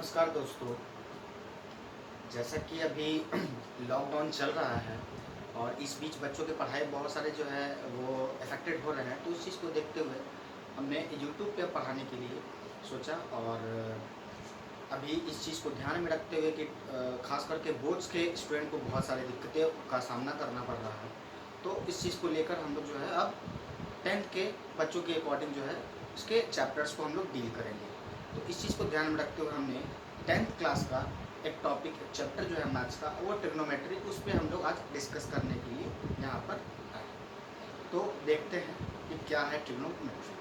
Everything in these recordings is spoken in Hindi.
नमस्कार दोस्तों। जैसा कि अभी लॉकडाउन चल रहा है और इस बीच बच्चों की पढ़ाई बहुत सारे जो है वो अफेक्टेड हो रहे हैं, तो उस चीज़ को देखते हुए हमने यूट्यूब पे पढ़ाने के लिए सोचा। और अभी इस चीज़ को ध्यान में रखते हुए कि ख़ास करके बोर्ड्स के स्टूडेंट को बहुत सारी दिक्कतों का सामना करना पड़ रहा है, तो इस चीज़ को लेकर हम लोग जो है अब 10th के बच्चों के अकॉर्डिंग जो है उसके चैप्टर्स को हम लोग डील करेंगे। तो इस चीज़ को ध्यान में रखते हुए हमने 10th क्लास का एक टॉपिक, एक चैप्टर जो है मैथ्स का, वो ट्रिग्नोमेट्री, उस पर हम लोग आज डिस्कस करने के लिए यहाँ पर आए। तो देखते हैं कि क्या है ट्रिग्नोमेट्री।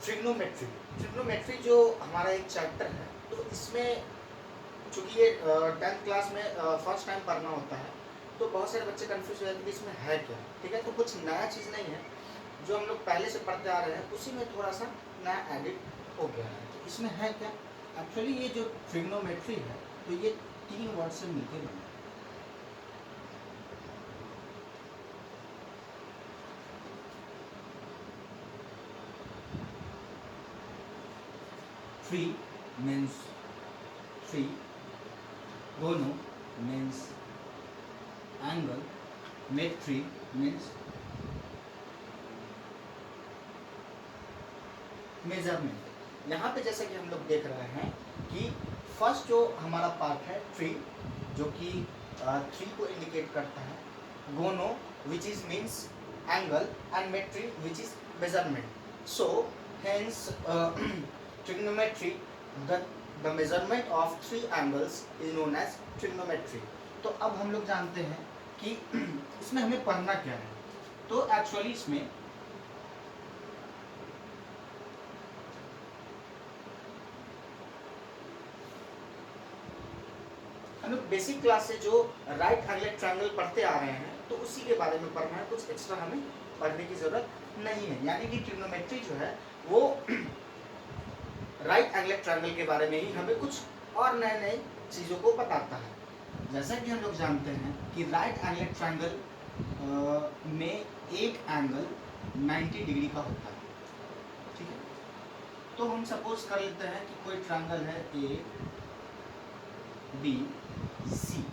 ट्रिग्नोमेट्री ट्रिग्नोमेट्री जो हमारा एक चैप्टर है, तो इसमें चूँकि ये 10th क्लास में फर्स्ट टाइम पढ़ना होता है, तो बहुत सारे बच्चे कंफ्यूज हो जाते हैं कि इसमें है क्या। ठीक है, तो कुछ नया चीज़ नहीं है, जो हम लोग पहले से पढ़ते आ रहे हैं उसी में थोड़ा सा नया एडिट हो गया है। तो इसमें है क्या, एक्चुअली ये जो ट्रिग्नोमेट्री है, तो ये 3 वर्ड से मिलकर बना है। ट्री मीन्स ट्री, गोनो मीन्स एंगल, मेट्री मीन्स मेजरमेंट। यहाँ पे जैसा कि हम लोग देख रहे हैं कि फर्स्ट जो हमारा पार्ट है ट्री, जो कि ट्री को इंडिकेट करता है, gono which is means angle, and metry which is measurement. So hence trigonometry, the measurement of 3 angles is known as trigonometry. तो अब हम लोग जानते हैं कि इसमें हमें पढ़ना क्या है। तो एक्चुअली इसमें हम लोग बेसिक क्लास से जो राइट एंगल ट्रायंगल पढ़ते आ रहे हैं, तो उसी के बारे में पढ़ना है, कुछ एक्स्ट्रा हमें पढ़ने की जरूरत नहीं है। यानी कि ट्रिग्नोमेट्री जो है वो राइट एंगल ट्रायंगल के बारे में ही हमें कुछ और नए नए चीज़ों को बताता है। जैसा कि हम लोग जानते हैं कि राइट एंगल ट्रायंगल में एक एंगल 90 डिग्री का होता है। ठीक है, तो हम सपोज कर लेते हैं कि कोई ट्रायंगल है ए बी सी।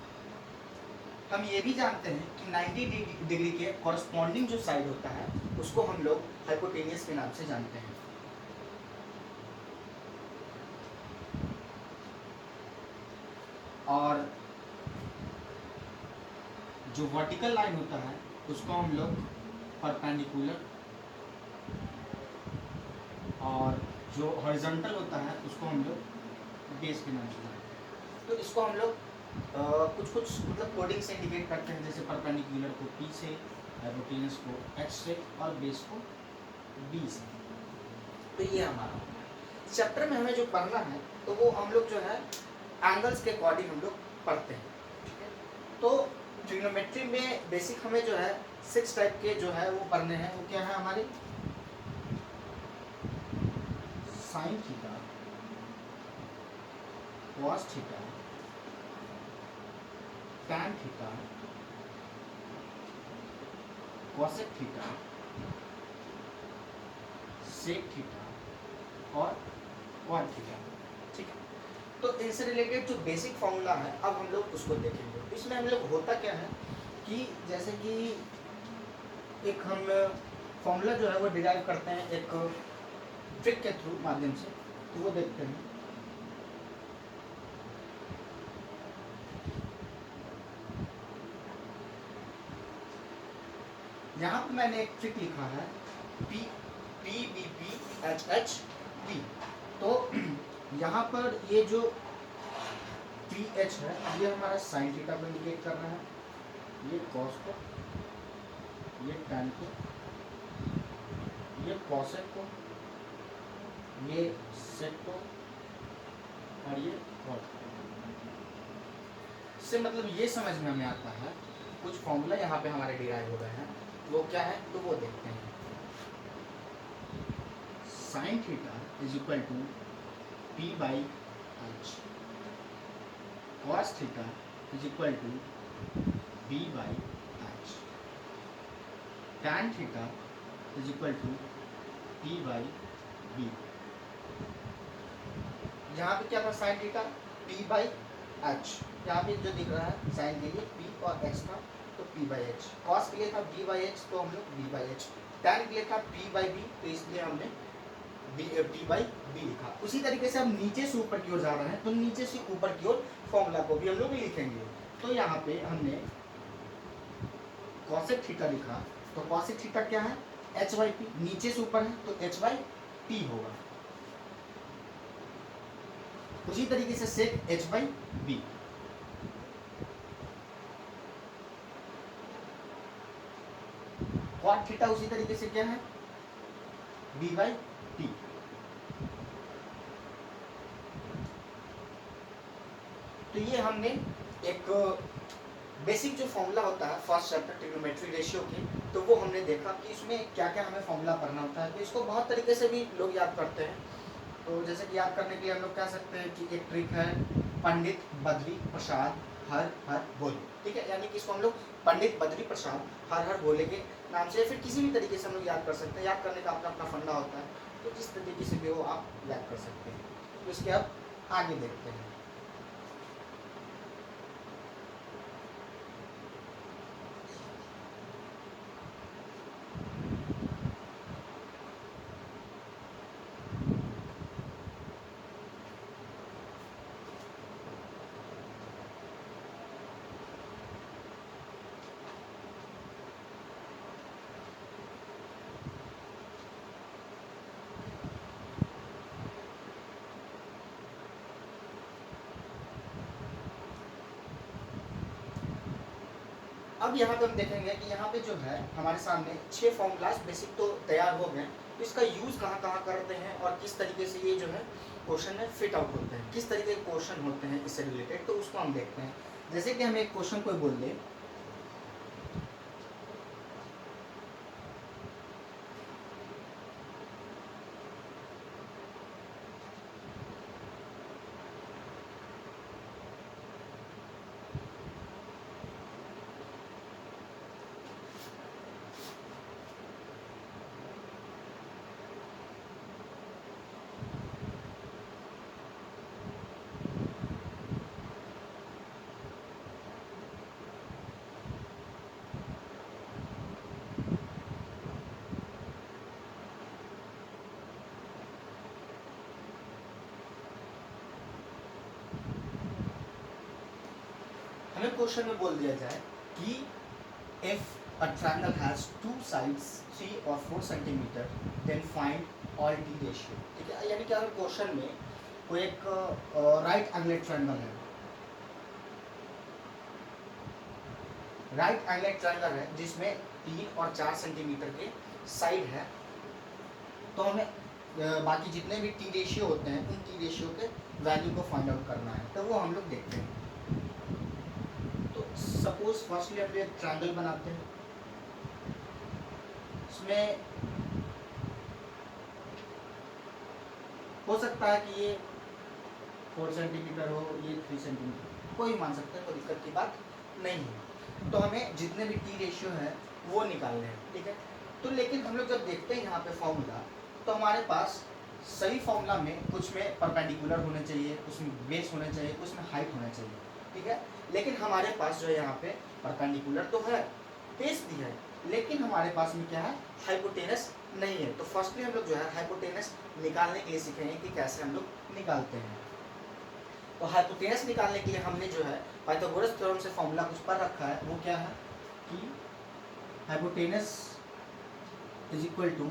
हम ये भी जानते हैं कि 90 डिग्री के कॉरस्पॉन्डिंग जो साइड होता है उसको हम लोग हाइपोटेनियस के नाम से जानते हैं। और जो वर्टिकल लाइन होता है उसको हम लोग परपेंडिकुलर, और जो हॉरिजॉन्टल होता है उसको हम लोग बेस के नाम से जानते हैं। तो इसको हम लोग कुछ मतलब कोडिंग से इंडिकेट करते हैं, जैसे परपेंडिकुलर को P से, हाइपोटेनस को H से, और बेस को B से। तो ये हमारा चैप्टर में हमें जो पढ़ना है, तो वो हम लोग जो है एंगल्स के अकॉर्डिंग हम लोग पढ़ते हैं। ठीक है, तो ट्रिग्नोमेट्री में बेसिक हमें जो है 6 टाइप के जो है वो पढ़ने हैं। वो क्या है हमारे, sine theta, cos theta, tan theta, cosec theta, sec theta और कॉट थीटा। ठीक है, तो इनसे रिलेटेड जो बेसिक फॉर्मूला है अब हम लोग उसको देखेंगे। इसमें हम लोग होता क्या है कि जैसे कि एक हम फॉर्मूला जो है वो डिराइव करते हैं एक ट्रिक के थ्रू माध्यम से, तो वो देखते हैं। यहाँ पे मैंने एक ट्रिक लिखा है P P B P H H P। तो यहाँ पर ये जो पी एच है ये हमारा साइन थीटा को इंडिकेट कर रहा है, ये कॉस को, ये टैन को, ये कॉसेक को, ये सेक को, और ये कॉट को। इससे मतलब ये समझ में हमें आता है कुछ फॉर्मूला यहाँ पे हमारे डिराइव हो रहे हैं, वो क्या है तो वो देखते हैं। Sine theta is equal to P by H, cos theta is equal to B by H, tan theta is equal to P by B. यहाँ पे क्या था sine theta P by H, यहाँ पे जो दिख रहा है साइन के लिए पी और एच था तो पी बाई एच, कॉस के लिए था बी बाई एच तो हम लोग बी बाई एच, टैन के लिए था पी बाई बी तो इसलिए हमने पी बाई बी लिखा। उसी तरीके से हम नीचे से ऊपर की ओर जा रहे हैं तो नीचे से ऊपर की ओर फॉर्मूला को भी हम लोग लिखेंगे। तो यहाँ पे हमने कॉसेक थीटा लिखा तो कॉसेक थीटा क्या है एच बाई पी, नीचे से ऊपर है तो एच बाई पी होगा। उसी तरीके से sec H by B, cot theta उसी तरीके से क्या है बी बाई टी। तो ये हमने एक बेसिक जो फॉर्मूला होता है फर्स्ट चैप्टर ट्रिग्नोमेट्री रेशियो की, तो वो हमने देखा कि इसमें क्या क्या हमें फॉर्मूला करना होता है। तो इसको बहुत तरीके से भी लोग याद करते हैं। तो जैसे कि याद करने के लिए हम लोग कह सकते हैं कि एक ट्रिक है पंडित बद्री प्रसाद हर हर बोले, ठीक है, यानी कि इसको हम लोग पंडित बद्री प्रसाद हर हर बोले के नाम से फिर किसी भी तरीके से हम लोग याद कर सकते हैं। याद करने का अपना अपना फंडा होता है, तो जिस तरीके से भी हो आप याद कर सकते हैं। तो इसके अब आगे देखते हैं। अब यहाँ पे हम देखेंगे कि यहाँ पे जो है हमारे सामने 6 फॉर्मूलाज बेसिक तो तैयार हो गए, तो इसका यूज़ कहाँ कहाँ करते हैं और किस तरीके से ये जो है क्वेश्चन में फिट आउट होते हैं, किस तरीके के क्वेश्चन होते हैं इससे रिलेटेड, तो उसको हम देखते हैं। जैसे कि हम एक क्वेश्चन कोई बोल दें हमें क्वेश्चन में बोल दिया जाए कि if a triangle has two sides 3 और 4 centimetre then find all T ratio, ठीक है, यानी कि अगर क्वेश्चन में कोई एक राइट एंगलेट ट्रायंगल है, राइट एंगलेट ट्रायंगल है जिसमें 3 और 4 सेंटीमीटर के साइड है, तो हमें बाकी जितने भी टी रेशियो होते हैं उन टी रेशियो के वैल्यू को फाइंड आउट करना है। तो वो हम लोग देखते हैं। तो सपोज फर्स्टली हम एक ट्रायंगल बनाते हैं, इसमें हो सकता है कि ये 4 सेंटीमीटर हो, ये 3 सेंटीमीटर, कोई मान सकता है, कोई दिक्कत की बात नहीं है। तो हमें जितने भी टी रेशियो है वो निकालने हैं, ठीक है। तो लेकिन हम लोग जब देखते हैं यहाँ पे फॉर्मूला, तो हमारे पास सही फॉर्मूला में कुछ में परपेंडिकुलर होने चाहिए, कुछ में बेस होने चाहिए, कुछ में हाइट होना चाहिए, ठीक है। लेकिन हमारे पास जो है यहाँ पे परपेंडिकुलर तो है, बेस भी है, लेकिन हमारे पास में क्या है हाइपोटेनस नहीं है। तो फर्स्टली हम लोग जो है हाइपोटेनस निकालने के लिए सीखेंगे कि कैसे हम लोग निकालते हैं। तो हाइपोटेनस निकालने के लिए हमने जो है पाइथागोरस थ्योरम से फॉर्मूला कुछ पर रखा है, वो क्या है कि hypotenuse is equal to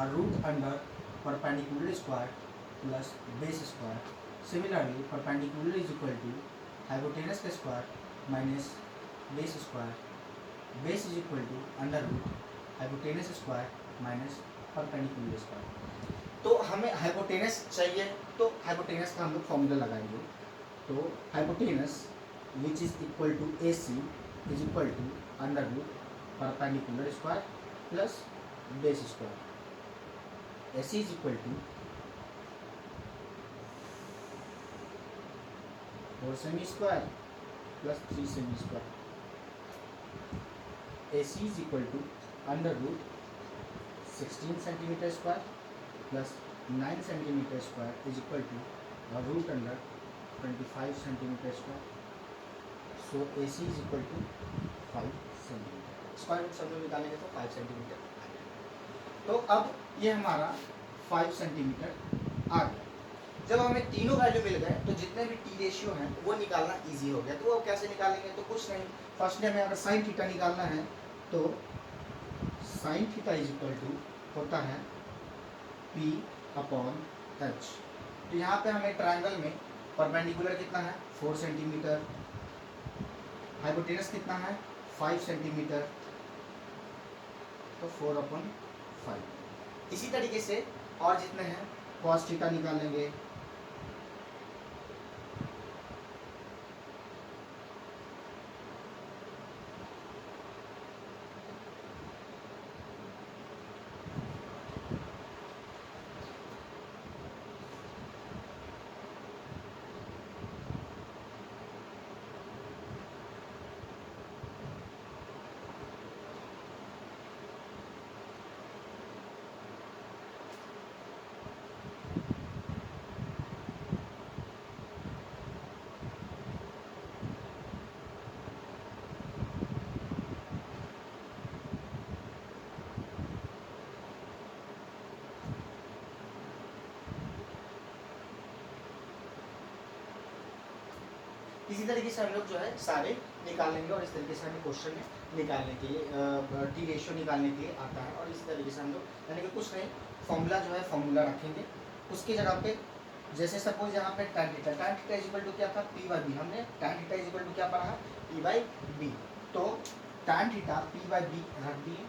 root under perpendicular square plus base square. Similarly perpendicular is equal to hypotenuse का square minus base square, base is equal to under root hypotenuse square minus perpendicular square. तो हमें हाइपोटेनस चाहिए, तो हाइपोटेनस का हम लोग फॉर्मूला लगाएंगे। तो hypotenuse which is equal to A C is equal to under root perpendicular square plus base square. A C is equal to 4 cm square plus 3 cm square. AC is equal to under root 16 centimetre square plus 9 centimetre square is equal to root under 25 centimetre square. So AC is equal to 5 centimetre. Square root सब लोग निकालेंगे तो 5 सेंटीमीटर आ जाएगा। तो अब ये हमारा 5 सेंटीमीटर आ गया। जब हमें तीनों वैल्यू मिल गए तो जितने भी टी रेशियो हैं वो निकालना इजी हो गया। तो वो कैसे निकालेंगे? तो कुछ नहीं, फर्स्ट में हमें अगर साइन थीटा निकालना है तो sine theta is equal to होता है P अपॉन H। तो यहाँ पे हमें ट्रायंगल में परपेंडिकुलर कितना है 4 सेंटीमीटर, हाइपोटेनस कितना है 5 सेंटीमीटर, तो 4 अपॉन 5। इसी तरीके से और जितने हैं cos थीटा निकालेंगे, इसी तरीके से हम लोग जो है सारे निकाल लेंगे और इस तरीके से हमें क्वेश्चन में निकालने के लिए टी रेशियो निकालने के लिए आता है। और इसी तरीके से हम लोग यानी कि कुछ नहीं, फॉर्मूला जो है फॉर्मूला रखेंगे, उसकी जगह पे जैसे सपोज यहाँ पे tan theta is equal to क्या था P/B। हमने tan theta is equal to क्या पढ़ा है P/B। तो tan थीटा P/B रख दिए।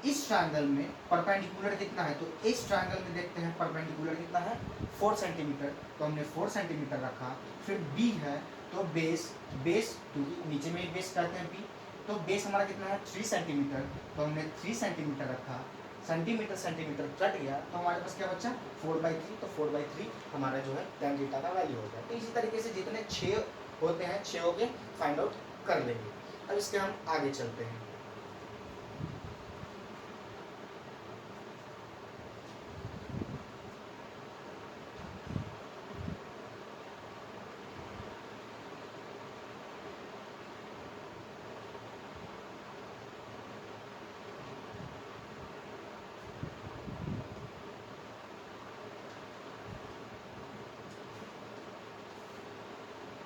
इस ट्रायंगल में परपेंडिकुलर कितना है, तो इस ट्रायंगल में देखते हैं परपेंडिकुलर कितना है 4 सेंटीमीटर, तो हमने 4 सेंटीमीटर रखा। फिर B है तो बेस क्योंकि नीचे में बेस कहते हैं P, तो बेस हमारा कितना है 3 सेंटीमीटर, तो हमने 3 सेंटीमीटर रखा। सेंटीमीटर कट गया तो हमारे पास क्या बचा 4/3, तो 4/3 हमारा जो है tan थीटा का वैल्यू हो गया। तो इसी तरीके से जितने 6 होते हैं 6 के फाइंड आउट कर लेंगे। अब इसके हम आगे चलते हैं।